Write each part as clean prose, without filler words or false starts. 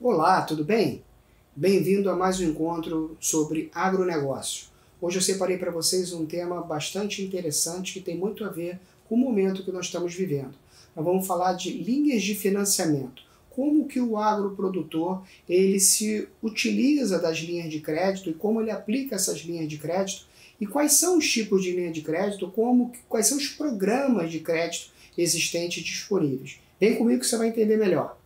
Olá, tudo bem? Bem-vindo a mais um encontro sobre agronegócio. Hoje eu separei para vocês um tema bastante interessante que tem muito a ver com o momento que nós estamos vivendo. Nós vamos falar de linhas de financiamento. Como que o agroprodutor ele se utiliza das linhas de crédito e como ele aplica essas linhas de crédito e quais são os tipos de linha de crédito, quais são os programas de crédito existentes disponíveis. Vem comigo que você vai entender melhor.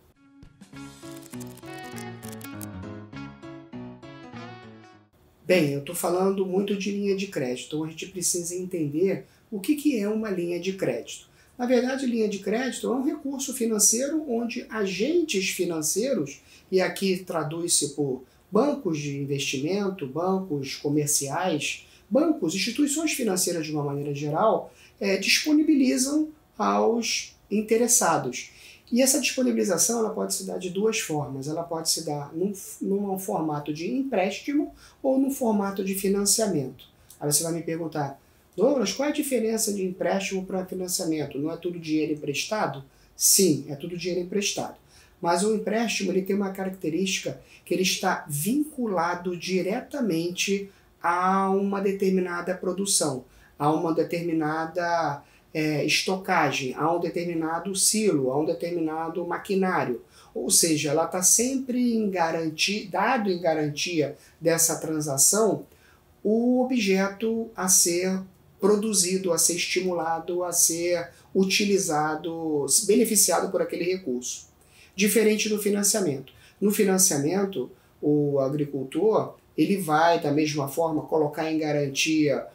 Bem, eu estou falando muito de linha de crédito, então a gente precisa entender o que é uma linha de crédito. Na verdade, linha de crédito é um recurso financeiro onde agentes financeiros, e aqui traduz-se por bancos de investimento, bancos comerciais, bancos, instituições financeiras de uma maneira geral, disponibilizam aos interessados. E essa disponibilização ela pode se dar de duas formas. Ela pode se dar num formato de empréstimo ou num formato de financiamento. Aí você vai me perguntar, Douglas, qual é a diferença de empréstimo para financiamento? Não é tudo dinheiro emprestado? Sim, é tudo dinheiro emprestado. Mas o empréstimo ele tem uma característica que ele está vinculado diretamente a uma determinada produção, a uma determinada estocagem, a um determinado silo, a um determinado maquinário. Ou seja, ela está sempre dado em garantia dessa transação o objeto a ser produzido, a ser estimulado, a ser utilizado, beneficiado por aquele recurso. Diferente do financiamento. No financiamento, o agricultor ele vai, da mesma forma, colocar em garantia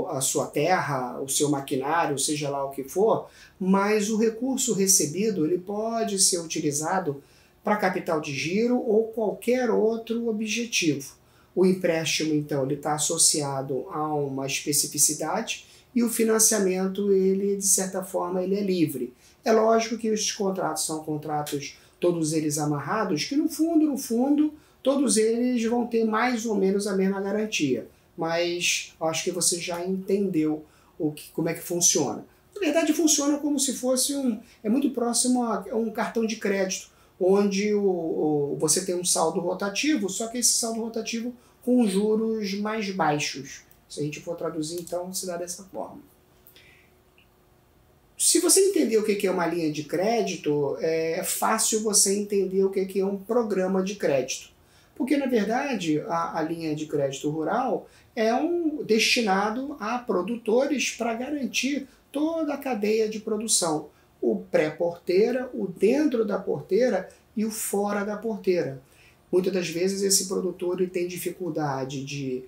a sua terra, o seu maquinário, seja lá o que for, mas o recurso recebido ele pode ser utilizado para capital de giro ou qualquer outro objetivo. O empréstimo, então, ele está associado a uma especificidade e o financiamento, ele, de certa forma, ele é livre. É lógico que esses contratos são contratos, todos eles amarrados, que no fundo, todos eles vão ter mais ou menos a mesma garantia. Mas acho que você já entendeu como é que funciona. Na verdade, funciona como se fosse é muito próximo a um cartão de crédito, onde você tem um saldo rotativo, só que esse saldo rotativo com juros mais baixos. Se a gente for traduzir, então, se dá dessa forma. Se você entender o que é uma linha de crédito, é fácil você entender o que é um programa de crédito. Porque, na verdade, a linha de crédito rural é destinado a produtores para garantir toda a cadeia de produção. O pré-porteira, o dentro da porteira e o fora da porteira. Muitas das vezes esse produtor tem dificuldade de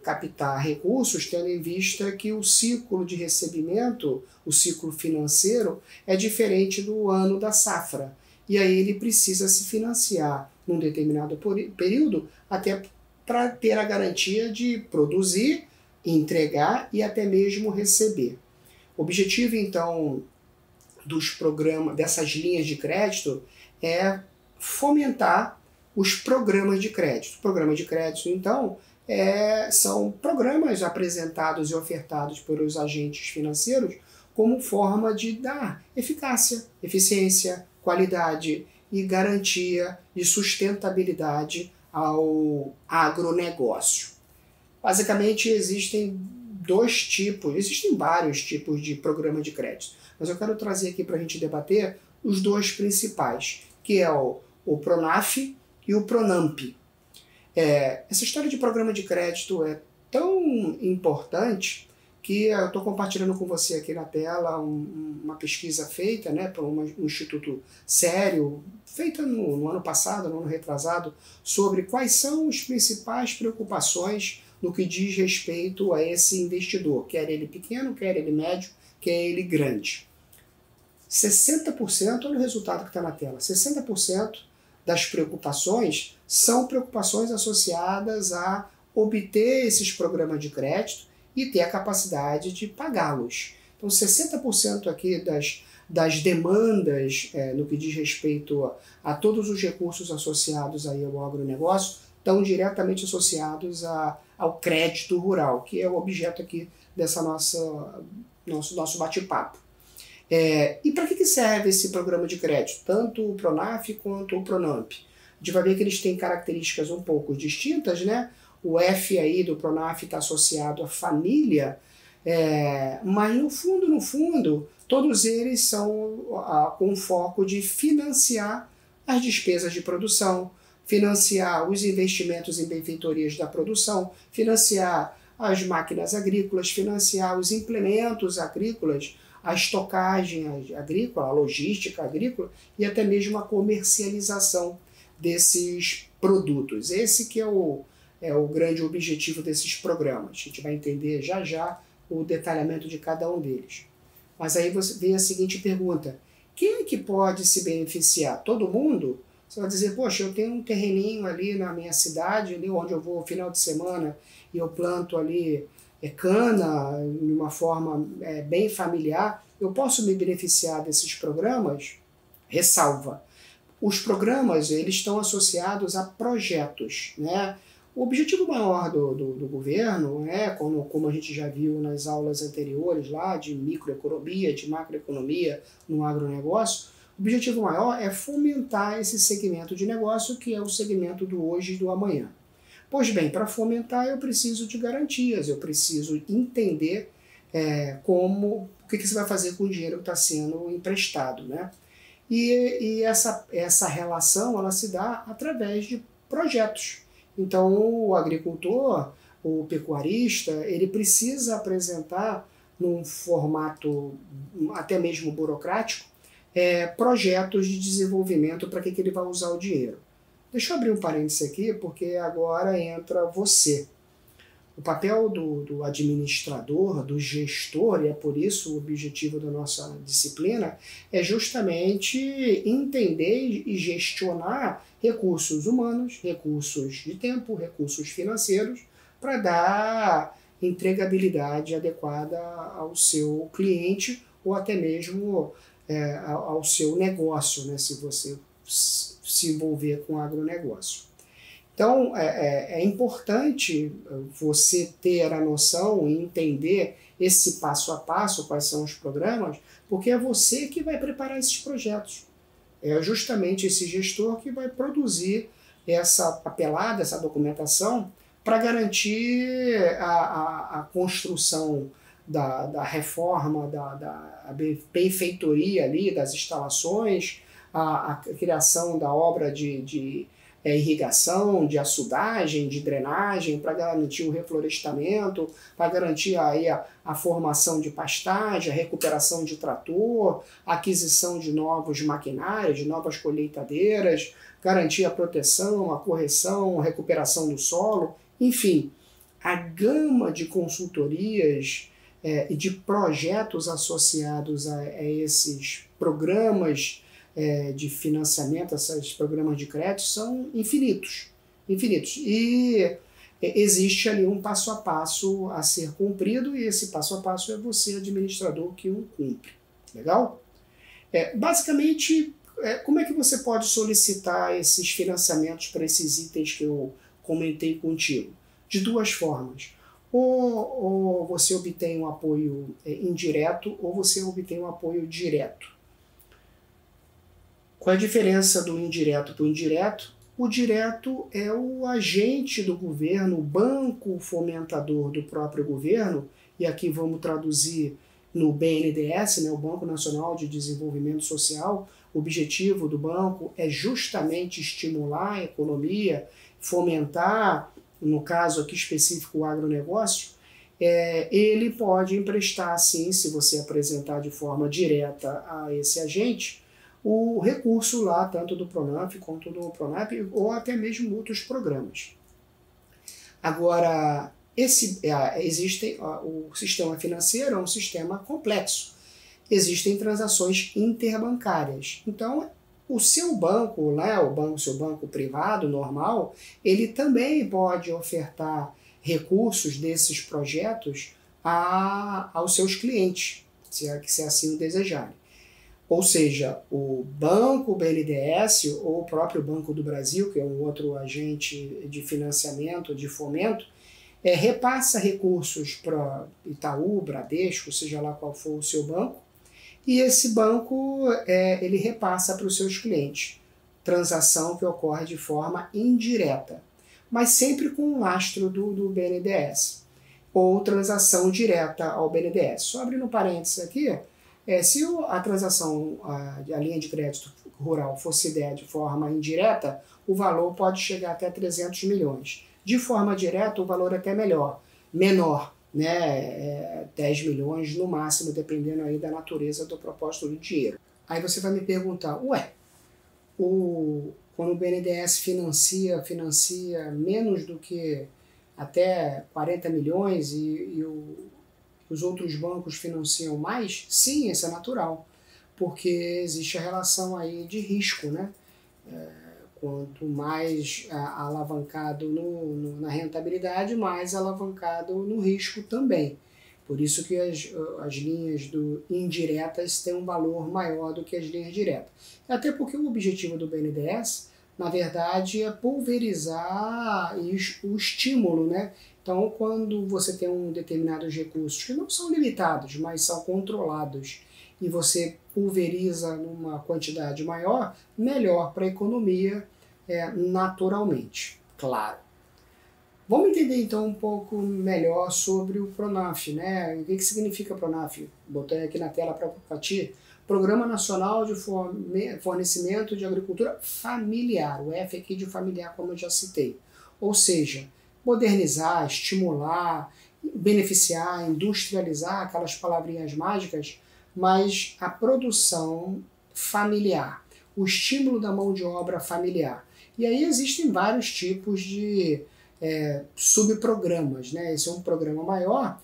captar recursos, tendo em vista que o ciclo de recebimento, o ciclo financeiro, é diferente do ano da safra. E aí ele precisa se financiar num determinado período até para ter a garantia de produzir, entregar e até mesmo receber. O objetivo, então, dos programas, dessas linhas de crédito é fomentar os programas de crédito. Programas de crédito, então, são programas apresentados e ofertados pelos agentes financeiros como forma de dar eficácia, eficiência, qualidade e garantia de sustentabilidade ao agronegócio. Basicamente existem vários tipos de programa de crédito, mas eu quero trazer aqui para a gente debater os dois principais, que é o Pronaf e o Pronamp. Essa história de programa de crédito é tão importante que eu estou compartilhando com você aqui na tela uma pesquisa feita por um instituto sério, feita no ano passado, no ano retrasado, sobre quais são as principais preocupações no que diz respeito a esse investidor, quer ele pequeno, quer ele médio, quer ele grande. 60%, olha o resultado que está na tela, 60% das preocupações são preocupações associadas a obter esses programas de crédito e ter a capacidade de pagá-los. Então, 60% aqui das demandas no que diz respeito a todos os recursos associados aí ao agronegócio estão diretamente associados ao crédito rural, que é o objeto aqui dessa nosso bate-papo. E para que serve esse programa de crédito? Tanto o Pronaf quanto o Pronamp. a gente vai ver que eles têm características um pouco distintas, né? O F aí do Pronaf está associado à família, mas no fundo, todos eles são com foco de financiar as despesas de produção, financiar os investimentos em benfeitorias da produção, financiar as máquinas agrícolas, financiar os implementos agrícolas, a estocagem agrícola, a logística agrícola e até mesmo a comercialização desses produtos. Esse que é o grande objetivo desses programas. A gente vai entender já já o detalhamento de cada um deles. Mas aí vem a seguinte pergunta: quem é que pode se beneficiar? Todo mundo? Você vai dizer, poxa, eu tenho um terreninho ali na minha cidade, ali onde eu vou no final de semana e eu planto ali cana de uma forma bem familiar, eu posso me beneficiar desses programas? Ressalva. Os programas eles estão associados a projetos, né? O objetivo maior do governo, como a gente já viu nas aulas anteriores lá de microeconomia, de macroeconomia no agronegócio, o objetivo maior é fomentar esse segmento de negócio que é o segmento do hoje e do amanhã. Pois bem, para fomentar eu preciso de garantias, eu preciso entender o que você vai fazer com o dinheiro que está sendo emprestado, né? E essa relação ela se dá através de projetos. Então o agricultor, o pecuarista, ele precisa apresentar num formato até mesmo burocrático projetos de desenvolvimento para que ele vai usar o dinheiro. Deixa eu abrir um parêntese aqui, porque agora entra você. O papel do administrador, do gestor, e é por isso o objetivo da nossa disciplina, é justamente entender e gestionar recursos humanos, recursos de tempo, recursos financeiros, para dar entregabilidade adequada ao seu cliente ou até mesmo ao seu negócio, né, se você se envolver com agronegócio. Então, é importante você ter a noção e entender esse passo a passo, quais são os programas, porque é você que vai preparar esses projetos. É justamente esse gestor que vai produzir essa papelada, essa documentação, para garantir a construção da reforma, da benfeitoria ali, das instalações, a criação da obra de irrigação, de açudagem, de drenagem, para garantir o reflorestamento, para garantir aí a formação de pastagem, a recuperação de trator, a aquisição de novos maquinários, de novas colheitadeiras, garantir a proteção, a correção, a recuperação do solo, enfim, a gama de consultorias e de projetos associados a esses programas de financiamento, esses programas de crédito são infinitos. E existe ali um passo a passo a ser cumprido e esse passo a passo é você, administrador, que o cumpre. Legal? Basicamente, como é que você pode solicitar esses financiamentos para esses itens que eu comentei contigo? De duas formas. Ou você obtém um apoio indireto ou você obtém um apoio direto. Qual é a diferença do indireto para o indireto? O direto é o agente do governo, o banco fomentador do próprio governo, e aqui vamos traduzir no BNDES, né, o Banco Nacional de Desenvolvimento Social. O objetivo do banco é justamente estimular a economia, fomentar, no caso aqui específico, o agronegócio. Ele pode emprestar, sim, se você apresentar de forma direta a esse agente, o recurso lá, tanto do Pronaf quanto do Pronap, ou até mesmo outros programas. Agora, o sistema financeiro é um sistema complexo. Existem transações interbancárias. Então, o seu banco, seu banco privado normal, ele também pode ofertar recursos desses projetos aos seus clientes, se assim o desejarem. Ou seja, o banco, o BNDES ou o próprio Banco do Brasil, que é um outro agente de financiamento, de fomento, repassa recursos para Itaú, Bradesco, seja lá qual for o seu banco, e esse banco ele repassa para os seus clientes. transação que ocorre de forma indireta, mas sempre com um lastro do BNDES, ou transação direta ao BNDES. Só abrindo um parênteses aqui, se a transação, a linha de crédito rural fosse der de forma indireta, o valor pode chegar até 300 milhões. De forma direta, o valor é até menor, né? 10 milhões no máximo, dependendo aí da natureza do propósito do dinheiro. Aí você vai me perguntar, quando o BNDES financia menos do que até 40 milhões e os outros bancos financiam mais? Sim, isso é natural, porque existe a relação aí de risco, né? Quanto mais alavancado na rentabilidade, mais alavancado no risco também. Por isso que as linhas indiretas têm um valor maior do que as linhas diretas. Até porque o objetivo do BNDES, na verdade, é pulverizar o estímulo, né? Então, quando você tem determinados recursos que não são limitados, mas são controlados, e você pulveriza numa quantidade maior, melhor para a economia naturalmente, claro. Vamos entender então um pouco melhor sobre o PRONAF, né? O que significa PRONAF? Botei aqui na tela para ti. Programa Nacional de Fornecimento de Agricultura Familiar, o F aqui de familiar, como eu já citei. Ou seja, modernizar, estimular, beneficiar, industrializar, aquelas palavrinhas mágicas, mas a produção familiar, o estímulo da mão de obra familiar. E aí existem vários tipos de subprogramas, né? Esse é um programa maior,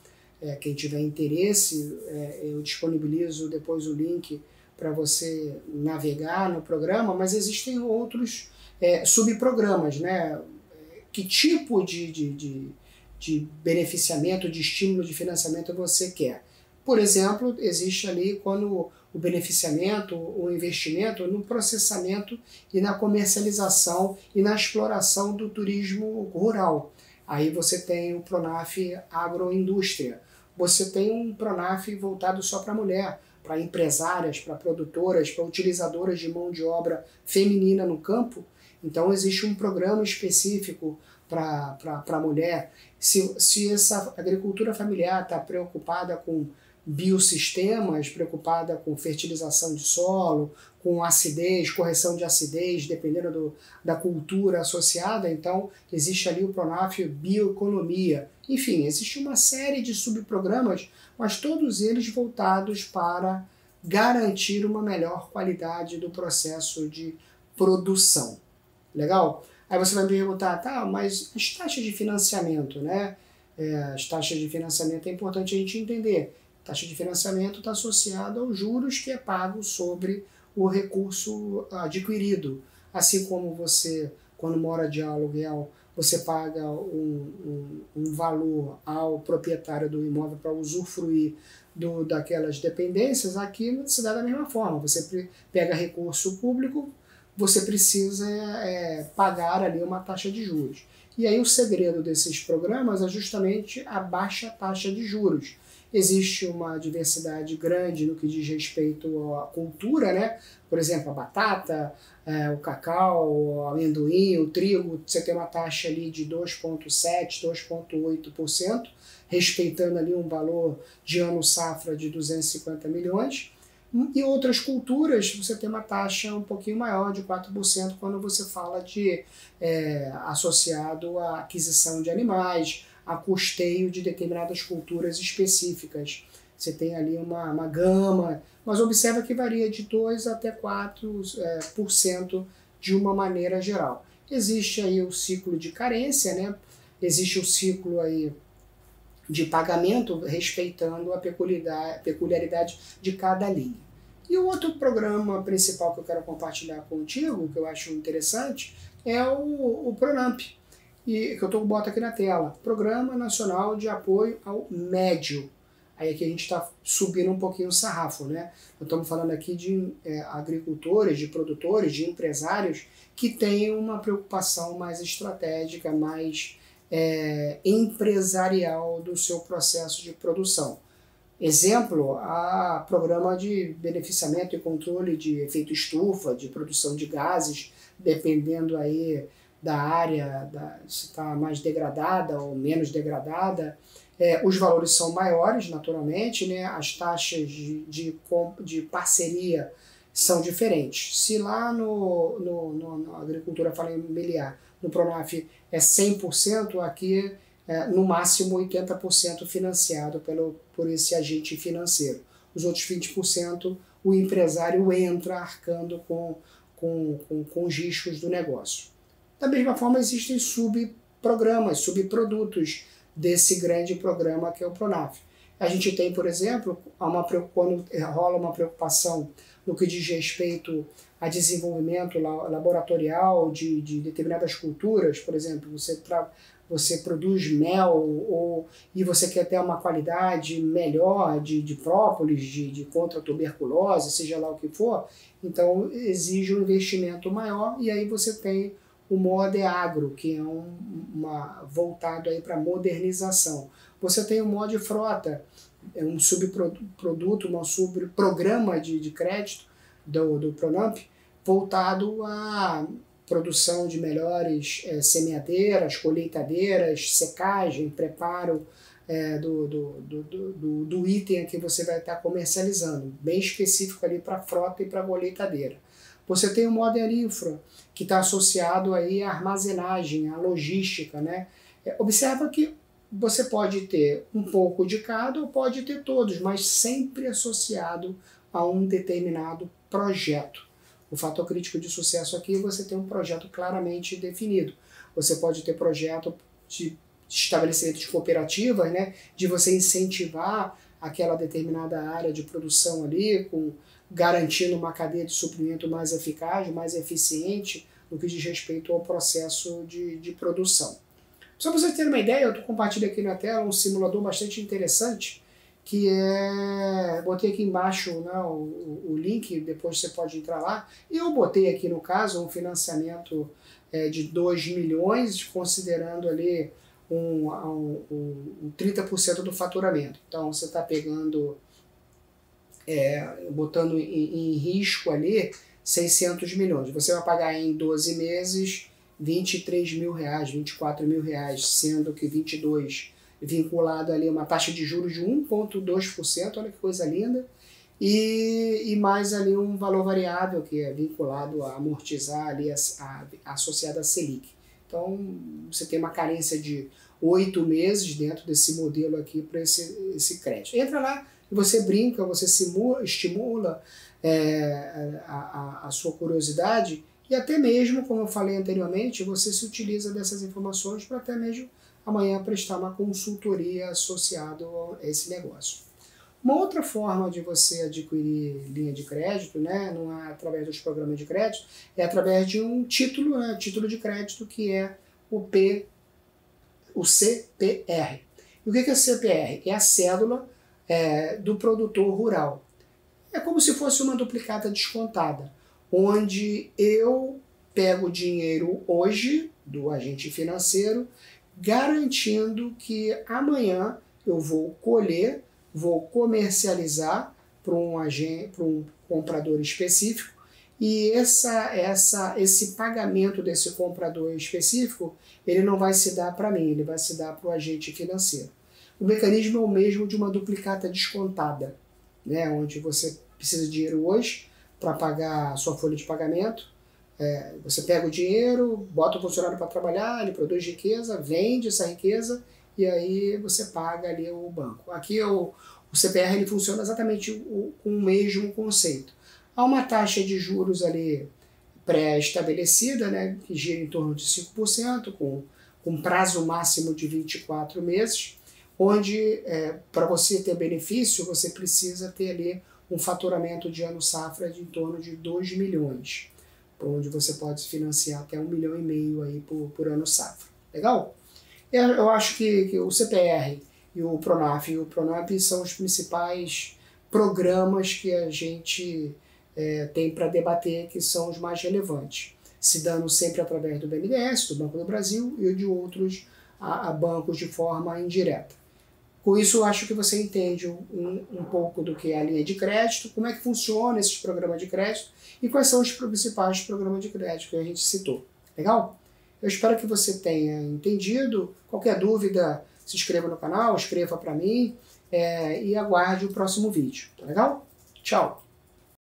quem tiver interesse, eu disponibilizo depois o link para você navegar no programa, mas existem outros subprogramas, né? Que tipo de beneficiamento, de estímulo de financiamento você quer? Por exemplo, existe ali quando o beneficiamento, o investimento no processamento e na comercialização e na exploração do turismo rural. Aí você tem o PRONAF Agroindústria. Você tem um PRONAF voltado só para mulher, para empresárias, para produtoras, para utilizadoras de mão de obra feminina no campo. Então existe um programa específico para a mulher. Se essa agricultura familiar está preocupada com biosistemas, preocupada com fertilização de solo, com acidez, correção de acidez, dependendo da cultura associada, então existe ali o PRONAF Bioeconomia. Enfim, existe uma série de subprogramas, mas todos eles voltados para garantir uma melhor qualidade do processo de produção. Legal? Aí você vai me perguntar, tá, mas as taxas de financiamento, né? As taxas de financiamento é importante a gente entender. A taxa de financiamento está associada aos juros que é pago sobre o recurso adquirido. Assim como você, quando mora de aluguel, você paga um valor ao proprietário do imóvel para usufruir daquelas dependências, aqui se dá da mesma forma. Você pega recurso público, você precisa pagar ali uma taxa de juros. E aí o segredo desses programas é justamente a baixa taxa de juros. Existe uma diversidade grande no que diz respeito à cultura, né? Por exemplo, a batata, o cacau, o amendoim, o trigo, você tem uma taxa ali de 2,7%, 2,8%, respeitando ali um valor de ano safra de 250 milhões. E outras culturas, você tem uma taxa um pouquinho maior, de 4%, quando você fala de associado à aquisição de animais, a custeio de determinadas culturas específicas. Você tem ali uma gama, mas observa que varia de 2% até 4% de uma maneira geral. Existe aí o ciclo de carência, né? Existe o ciclo aí de pagamento, respeitando a peculiaridade de cada linha. E o outro programa principal que eu quero compartilhar contigo, que eu acho interessante, é o PRONAMP, e que eu boto aqui na tela, Programa Nacional de Apoio ao Médio. Aí aqui a gente está subindo um pouquinho o sarrafo, né? Nós estamos falando aqui de agricultores, de produtores, de empresários que têm uma preocupação mais estratégica, mais empresarial do seu processo de produção. Exemplo, a programa de beneficiamento e controle de efeito estufa, de produção de gases dependendo aí da área, se está mais degradada ou menos degradada. Os valores são maiores, naturalmente, né? As taxas de parceria são diferentes. Se lá na agricultura familiar, no Pronaf é 100%, aqui no máximo 80% financiado por esse agente financeiro. Os outros 20% o empresário entra arcando com os riscos do negócio. Da mesma forma, existem subprogramas, subprodutos desse grande programa que é o Pronaf. A gente tem, por exemplo, quando rola uma preocupação no que diz respeito a desenvolvimento laboratorial de determinadas culturas, por exemplo, você produz mel e você quer ter uma qualidade melhor de própolis, contra a tuberculose, seja lá o que for, então exige um investimento maior e aí você tem o Moder Agro, que é voltado para modernização. Você tem o Moder Frota, é um subproduto, um subprograma de crédito do Pronamp, voltado à produção de melhores semeadeiras, colheitadeiras, secagem, preparo do item que você vai estar comercializando, bem específico ali para frota e para colheitadeira. Você tem o Moder Infra, que está associado aí à armazenagem, à logística, né? Observa que você pode ter um pouco de cada ou pode ter todos, mas sempre associado a um determinado projeto. O fator crítico de sucesso aqui, você tem um projeto claramente definido. Você pode ter projeto de estabelecimento de cooperativas, né? De você incentivar aquela determinada área de produção ali, garantindo uma cadeia de suprimento mais eficaz, mais eficiente no que diz respeito ao processo de produção. Só para vocês terem uma ideia, eu estou compartilhando aqui na tela um simulador bastante interessante, que botei aqui embaixo, né, o link, depois você pode entrar lá. Eu botei aqui no caso um financiamento de 2 milhões, considerando ali um 30% do faturamento. Então você está pegando, botando em risco ali 600 milhões. Você vai pagar em 12 meses 23 mil reais, 24 mil reais, sendo que 22 vinculado ali a uma taxa de juros de 1,2%, olha que coisa linda, e mais ali um valor variável que é vinculado a amortizar ali associado à Selic. Então você tem uma carência de 8 meses dentro desse modelo aqui para esse crédito. Entra lá e você brinca, você estimula a sua curiosidade e até mesmo, como eu falei anteriormente, você se utiliza dessas informações para até mesmo amanhã prestar uma consultoria associada a esse negócio. Uma outra forma de você adquirir linha de crédito, né, não é através dos programas de crédito, é através de um título, né, título de crédito, que é o CPR. E o que é o CPR? É a cédula do produtor rural. É como se fosse uma duplicata descontada, onde eu pego o dinheiro hoje do agente financeiro, garantindo que amanhã eu vou colher, vou comercializar para um comprador específico, e esse pagamento desse comprador específico, ele não vai se dar para mim, ele vai se dar para o agente financeiro. O mecanismo é o mesmo de uma duplicata descontada, né, onde você precisa de dinheiro hoje para pagar a sua folha de pagamento. Você pega o dinheiro, bota o funcionário para trabalhar, ele produz riqueza, vende essa riqueza e aí você paga ali o banco. Aqui o CPR ele funciona exatamente com o mesmo conceito. Há uma taxa de juros ali pré-estabelecida, né, que gira em torno de 5%, com prazo máximo de 24 meses, onde para você ter benefício, você precisa ter ali um faturamento de ano safra de em torno de 2 milhões, onde você pode financiar até 1,5 milhão aí por ano safra. Legal? Eu acho que o CPR e o Pronaf e o Pronamp são os principais programas que a gente tem para debater, que são os mais relevantes, se dando sempre através do BNDES, do Banco do Brasil e de outros bancos de forma indireta. Com isso, eu acho que você entende um pouco do que é a linha de crédito, como é que funciona esses programas de crédito e quais são os principais programas de crédito que a gente citou. Legal? Eu espero que você tenha entendido. Qualquer dúvida, se inscreva no canal, escreva para mim e aguarde o próximo vídeo. Tá legal? Tchau!